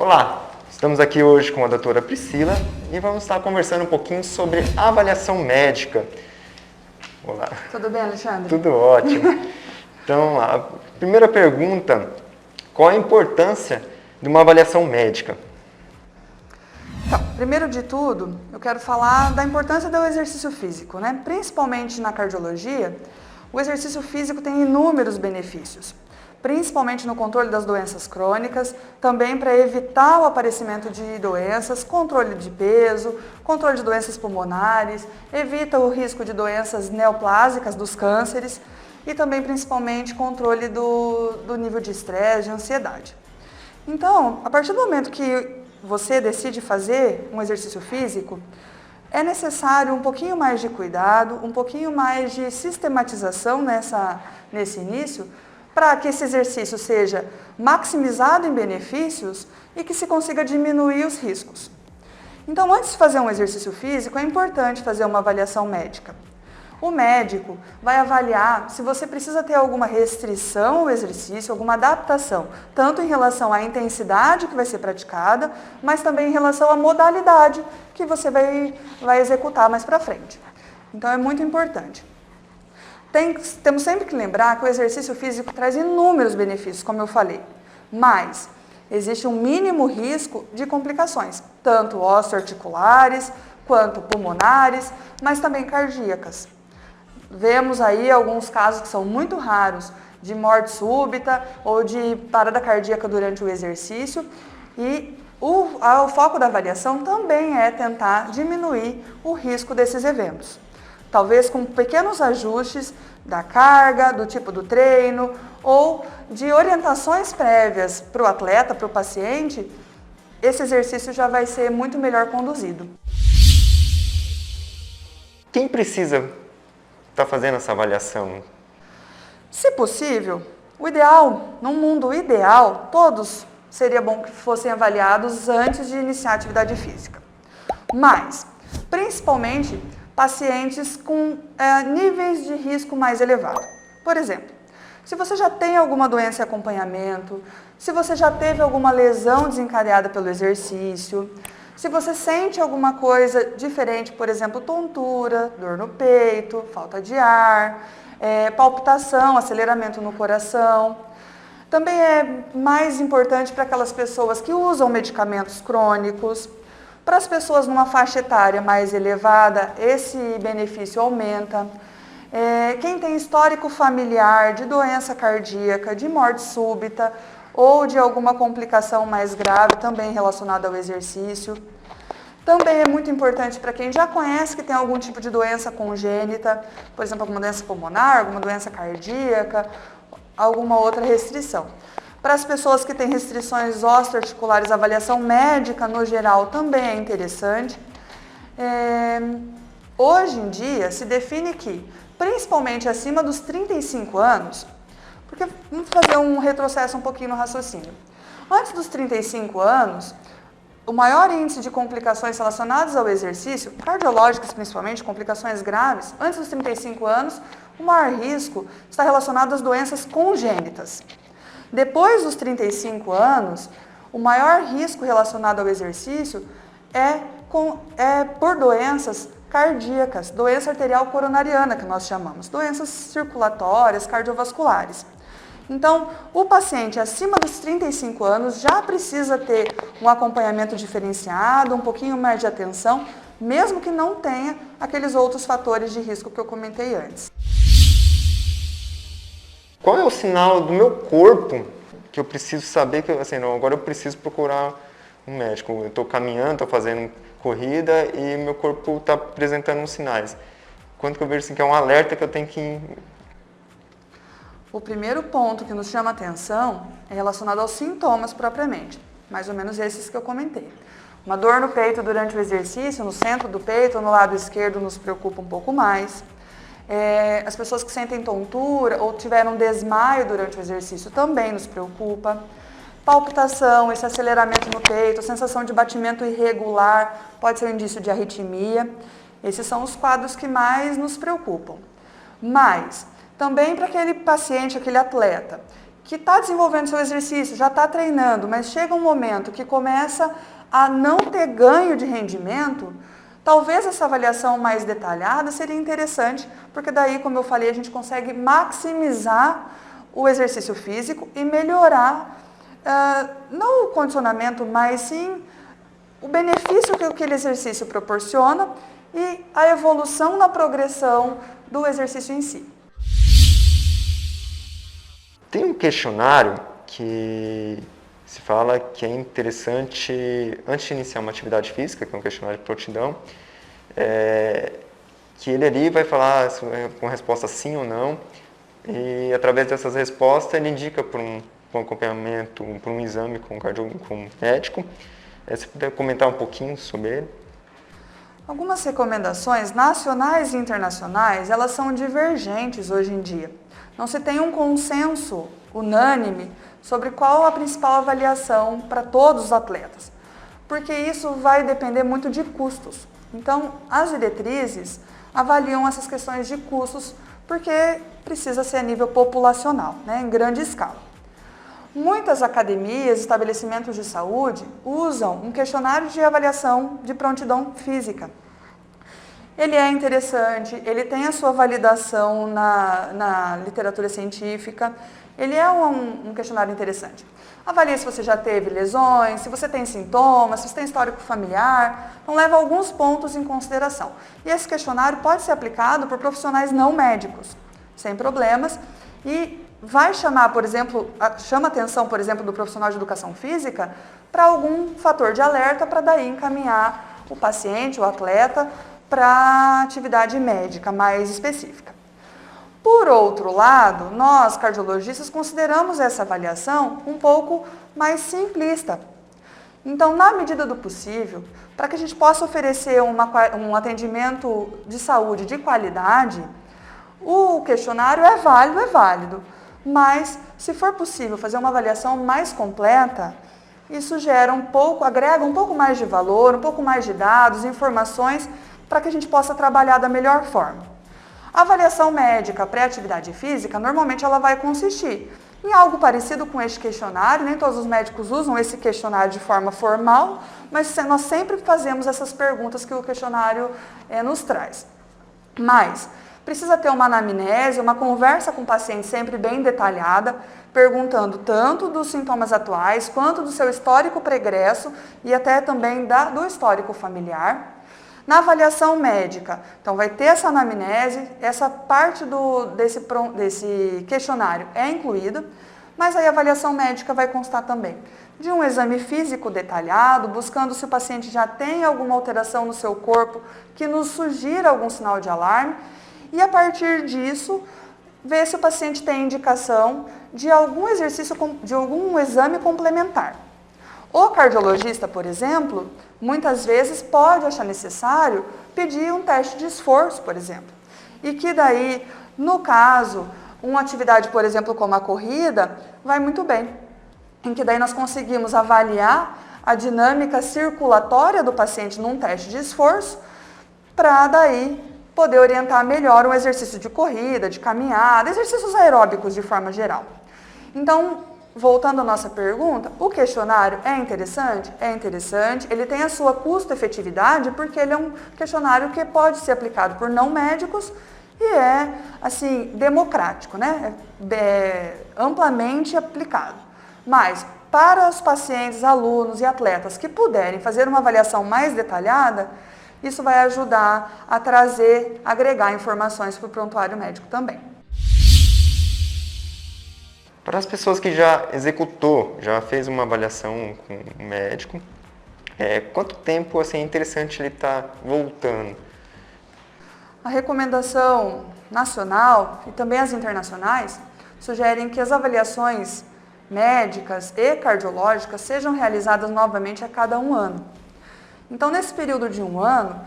Olá, estamos aqui hoje com a doutora Priscila e vamos estar conversando um pouquinho sobre avaliação médica. Olá. Tudo bem, Alexandre? Tudo ótimo. Então, a primeira pergunta, qual a importância de uma avaliação médica? Então, primeiro de tudo, eu quero falar da importância do exercício físico, né? Principalmente na cardiologia, o exercício físico tem inúmeros benefícios, principalmente no controle das doenças crônicas, também para evitar o aparecimento de doenças, controle de peso, controle de doenças pulmonares, evita o risco de doenças neoplásicas, dos cânceres, e também principalmente controle do nível de estresse, de ansiedade. Então, a partir do momento que você decide fazer um exercício físico, é necessário um pouquinho mais de cuidado, um pouquinho mais de sistematização nesse início, para que esse exercício seja maximizado em benefícios e que se consiga diminuir os riscos. Então, antes de fazer um exercício físico, é importante fazer uma avaliação médica. O médico vai avaliar se você precisa ter alguma restrição ao exercício, alguma adaptação, tanto em relação à intensidade que vai ser praticada, mas também em relação à modalidade que você vai executar mais para frente. Então é muito importante. Temos sempre que lembrar que o exercício físico traz inúmeros benefícios, como eu falei, mas existe um mínimo risco de complicações, tanto osteoarticulares quanto pulmonares, mas também cardíacas. Vemos aí alguns casos que são muito raros de morte súbita ou de parada cardíaca durante o exercício e o foco da avaliação também é tentar diminuir o risco desses eventos. Talvez com pequenos ajustes da carga, do tipo do treino ou de orientações prévias para o atleta, para o paciente, esse exercício já vai ser muito melhor conduzido. Quem precisa estar fazendo essa avaliação? Se possível, o ideal, num mundo ideal, todos seria bom que fossem avaliados antes de iniciar a atividade física. Mas, principalmente, pacientes com níveis de risco mais elevado. Por exemplo, se você já tem alguma doença em acompanhamento, se você já teve alguma lesão desencadeada pelo exercício, se você sente alguma coisa diferente, por exemplo, tontura, dor no peito, falta de ar, palpitação, aceleramento no coração. Também é mais importante para aquelas pessoas que usam medicamentos crônicos. Para as pessoas numa faixa etária mais elevada, esse benefício aumenta. Quem tem histórico familiar de doença cardíaca, de morte súbita, ou de alguma complicação mais grave também relacionada ao exercício. Também é muito importante para quem já conhece que tem algum tipo de doença congênita, por exemplo, alguma doença pulmonar, alguma doença cardíaca, alguma outra restrição. Para as pessoas que têm restrições osteoarticulares, a avaliação médica no geral também é interessante. Hoje em dia se define que, principalmente acima dos 35 anos, porque vamos fazer um retrocesso um pouquinho no raciocínio. Antes dos 35 anos, o maior índice de complicações relacionadas ao exercício, cardiológicas principalmente, complicações graves, antes dos 35 anos, o maior risco está relacionado às doenças congênitas. Depois dos 35 anos, o maior risco relacionado ao exercício é por doenças cardíacas, doença arterial coronariana, que nós chamamos, doenças circulatórias, cardiovasculares. Então, o paciente acima dos 35 anos já precisa ter um acompanhamento diferenciado, um pouquinho mais de atenção, mesmo que não tenha aqueles outros fatores de risco que eu comentei antes. Qual é o sinal do meu corpo que eu preciso saber que agora eu preciso procurar um médico? Eu estou caminhando, estou fazendo corrida e meu corpo está apresentando uns sinais. Quando que eu vejo que é um alerta que eu tenho que... O primeiro ponto que nos chama atenção é relacionado aos sintomas propriamente, mais ou menos esses que eu comentei. Uma dor no peito durante o exercício, no centro do peito ou no lado esquerdo nos preocupa um pouco mais. As pessoas que sentem tontura ou tiveram desmaio durante o exercício também nos preocupa. Palpitação, esse aceleramento no peito, sensação de batimento irregular, pode ser um indício de arritmia. Esses são os quadros que mais nos preocupam. Mas também para aquele paciente, aquele atleta, que está desenvolvendo seu exercício, já está treinando, mas chega um momento que começa a não ter ganho de rendimento, talvez essa avaliação mais detalhada seria interessante, porque daí, como eu falei, a gente consegue maximizar o exercício físico e melhorar, não o condicionamento, mas sim o benefício que aquele exercício proporciona e a evolução na progressão do exercício em si. Tem um questionário que se fala que é interessante, antes de iniciar uma atividade física, que é um questionário de prontidão, que ele ali vai falar com resposta sim ou não, e através dessas respostas ele indica para um acompanhamento, para um exame com um médico. Se puder comentar um pouquinho sobre ele. Algumas recomendações nacionais e internacionais, elas são divergentes hoje em dia. Não se tem um consenso unânime sobre qual a principal avaliação para todos os atletas, porque isso vai depender muito de custos. Então, as diretrizes avaliam essas questões de custos porque precisa ser a nível populacional, em grande escala. Muitas academias e estabelecimentos de saúde usam um questionário de avaliação de prontidão física. Ele é interessante, ele tem a sua validação na literatura científica, ele é um questionário interessante. Avalia se você já teve lesões, se você tem sintomas, se você tem histórico familiar, então leva alguns pontos em consideração. E esse questionário pode ser aplicado por profissionais não médicos, sem problemas, e vai chamar, por exemplo, chama a atenção, por exemplo, do profissional de educação física para algum fator de alerta para daí encaminhar o paciente, o atleta, para atividade médica mais específica. Por outro lado, nós, cardiologistas, consideramos essa avaliação um pouco mais simplista. Então, na medida do possível, para que a gente possa oferecer um atendimento de saúde de qualidade, o questionário é válido, mas se for possível fazer uma avaliação mais completa, isso agrega um pouco mais de valor, um pouco mais de dados, informações, para que a gente possa trabalhar da melhor forma. A avaliação médica pré-atividade física, normalmente ela vai consistir em algo parecido com este questionário, nem todos os médicos usam esse questionário de forma formal, mas nós sempre fazemos essas perguntas que o questionário nos traz. Mas precisa ter uma anamnese, uma conversa com o paciente sempre bem detalhada, perguntando tanto dos sintomas atuais, quanto do seu histórico pregresso e até também do histórico familiar. Na avaliação médica, então vai ter essa anamnese, essa parte desse questionário é incluída, mas aí a avaliação médica vai constar também de um exame físico detalhado, buscando se o paciente já tem alguma alteração no seu corpo que nos sugira algum sinal de alarme, e a partir disso, ver se o paciente tem indicação de algum exercício, de algum exame complementar. O cardiologista, por exemplo, muitas vezes pode achar necessário pedir um teste de esforço, por exemplo. E que daí, no caso, uma atividade, por exemplo, como a corrida, vai muito bem. Em que daí nós conseguimos avaliar a dinâmica circulatória do paciente num teste de esforço, para daí poder orientar melhor um exercício de corrida, de caminhada, exercícios aeróbicos de forma geral. Então, voltando à nossa pergunta, o questionário é interessante? É interessante, ele tem a sua custo-efetividade porque ele é um questionário que pode ser aplicado por não médicos e é, assim, democrático, É amplamente aplicado. Mas, para os pacientes, alunos e atletas que puderem fazer uma avaliação mais detalhada, isso vai ajudar a agregar informações para o prontuário médico também. Para as pessoas que já fez uma avaliação com um médico, quanto tempo é interessante ele estar voltando? A recomendação nacional e também as internacionais sugerem que as avaliações médicas e cardiológicas sejam realizadas novamente a cada 1 ano. Então, nesse período de 1 ano,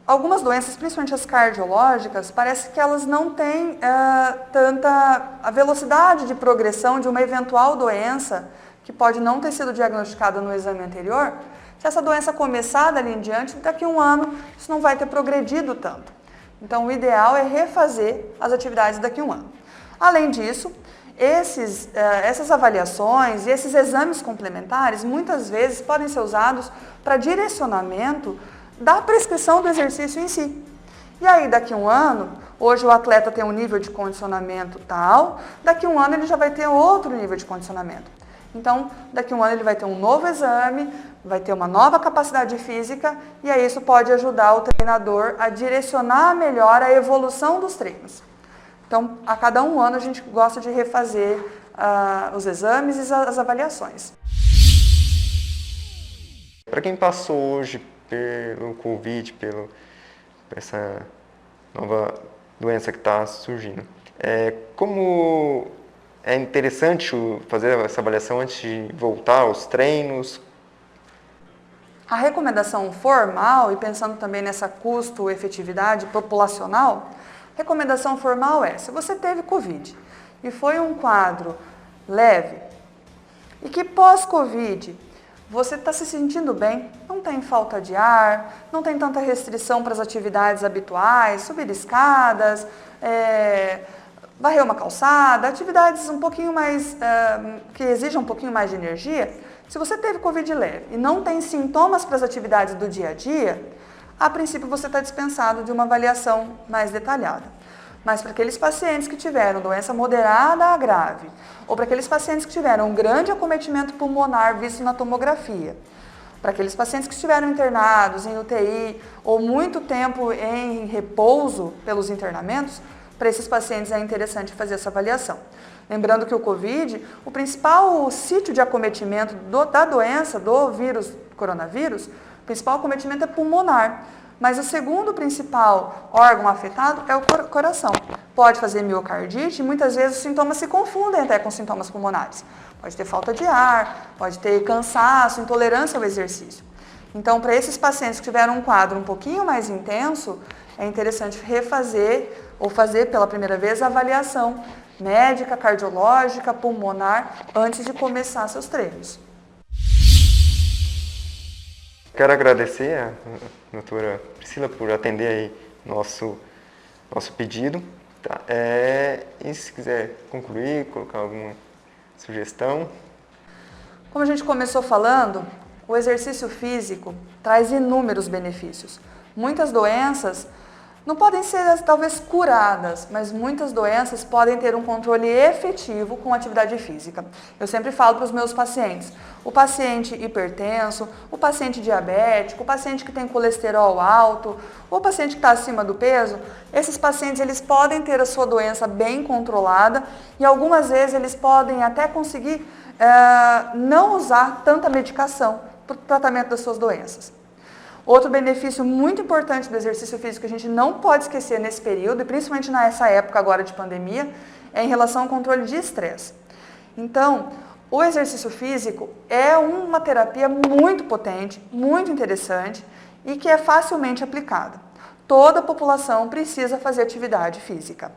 algumas doenças, principalmente as cardiológicas, parece que elas não têm a velocidade de progressão de uma eventual doença que pode não ter sido diagnosticada no exame anterior. Se essa doença começar dali em diante, daqui a 1 ano, isso não vai ter progredido tanto. Então, o ideal é refazer as atividades daqui a 1 ano. Além disso, Essas avaliações e esses exames complementares muitas vezes podem ser usados para direcionamento da prescrição do exercício em si. E aí daqui a um ano, hoje o atleta tem um nível de condicionamento tal, daqui a um ano ele já vai ter outro nível de condicionamento. Então, daqui a um ano ele vai ter um novo exame, vai ter uma nova capacidade física e aí isso pode ajudar o treinador a direcionar melhor a evolução dos treinos. Então, a cada um ano a gente gosta de refazer os exames e as avaliações. Para quem passou hoje pelo Covid, por essa nova doença que está surgindo, como é interessante fazer essa avaliação antes de voltar aos treinos? A recomendação formal, e pensando também nessa custo-efetividade populacional, recomendação formal é, se você teve Covid e foi um quadro leve e que pós-Covid você está se sentindo bem, não tem falta de ar, não tem tanta restrição para as atividades habituais, subir escadas, varrer uma calçada, atividades um pouquinho mais, que exigem um pouquinho mais de energia. Se você teve Covid leve e não tem sintomas para as atividades do dia a dia, a princípio você está dispensado de uma avaliação mais detalhada. Mas para aqueles pacientes que tiveram doença moderada a grave, ou para aqueles pacientes que tiveram um grande acometimento pulmonar visto na tomografia, para aqueles pacientes que estiveram internados em UTI ou muito tempo em repouso pelos internamentos, para esses pacientes é interessante fazer essa avaliação. Lembrando que o Covid, o principal sítio de acometimento da doença, do coronavírus, o principal acometimento é pulmonar. Mas o segundo principal órgão afetado é o coração. Pode fazer miocardite e muitas vezes os sintomas se confundem até com sintomas pulmonares. Pode ter falta de ar, pode ter cansaço, intolerância ao exercício. Então, para esses pacientes que tiveram um quadro um pouquinho mais intenso, é interessante refazer ou fazer pela primeira vez a avaliação médica, cardiológica, pulmonar, antes de começar seus treinos. Quero agradecer a doutora Priscila por atender aí nosso pedido. Tá? E se quiser concluir, colocar alguma sugestão. Como a gente começou falando, o exercício físico traz inúmeros benefícios. Muitas doenças não podem ser talvez curadas, mas muitas doenças podem ter um controle efetivo com atividade física. Eu sempre falo para os meus pacientes, o paciente hipertenso, o paciente diabético, o paciente que tem colesterol alto, o paciente que está acima do peso, esses pacientes eles podem ter a sua doença bem controlada e algumas vezes eles podem até conseguir não usar tanta medicação para o tratamento das suas doenças. Outro benefício muito importante do exercício físico que a gente não pode esquecer nesse período, e principalmente nessa época agora de pandemia, é em relação ao controle de estresse. Então, o exercício físico é uma terapia muito potente, muito interessante e que é facilmente aplicada. Toda a população precisa fazer atividade física.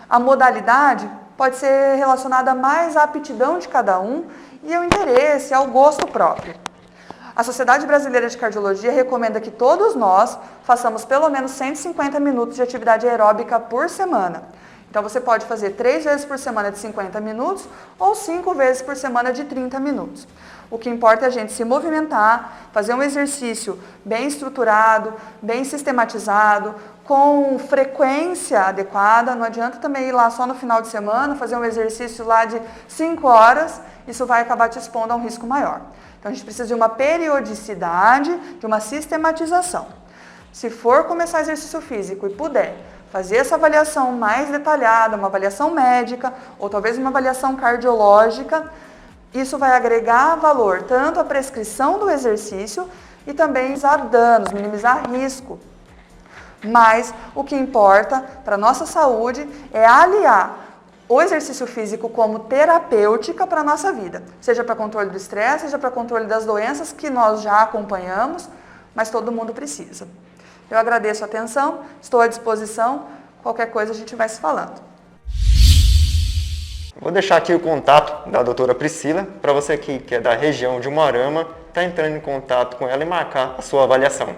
A modalidade pode ser relacionada mais à aptidão de cada um e ao interesse, ao gosto próprio. A Sociedade Brasileira de Cardiologia recomenda que todos nós façamos pelo menos 150 minutos de atividade aeróbica por semana. Então você pode fazer 3 vezes por semana de 50 minutos ou 5 vezes por semana de 30 minutos. O que importa é a gente se movimentar, fazer um exercício bem estruturado, bem sistematizado, com frequência adequada. Não adianta também ir lá só no final de semana, fazer um exercício lá de 5 horas, isso vai acabar te expondo a um risco maior. Então a gente precisa de uma periodicidade, de uma sistematização. Se for começar exercício físico e puder fazer essa avaliação mais detalhada, uma avaliação médica ou talvez uma avaliação cardiológica, isso vai agregar valor tanto à prescrição do exercício e também minimizar danos, minimizar risco. Mas o que importa para a nossa saúde é aliar o exercício físico como terapêutica para a nossa vida, seja para controle do estresse, seja para controle das doenças que nós já acompanhamos, mas todo mundo precisa. Eu agradeço a atenção, estou à disposição, qualquer coisa a gente vai se falando. Vou deixar aqui o contato da doutora Priscila, para você que é da região de Umuarama, estar entrando em contato com ela e marcar a sua avaliação.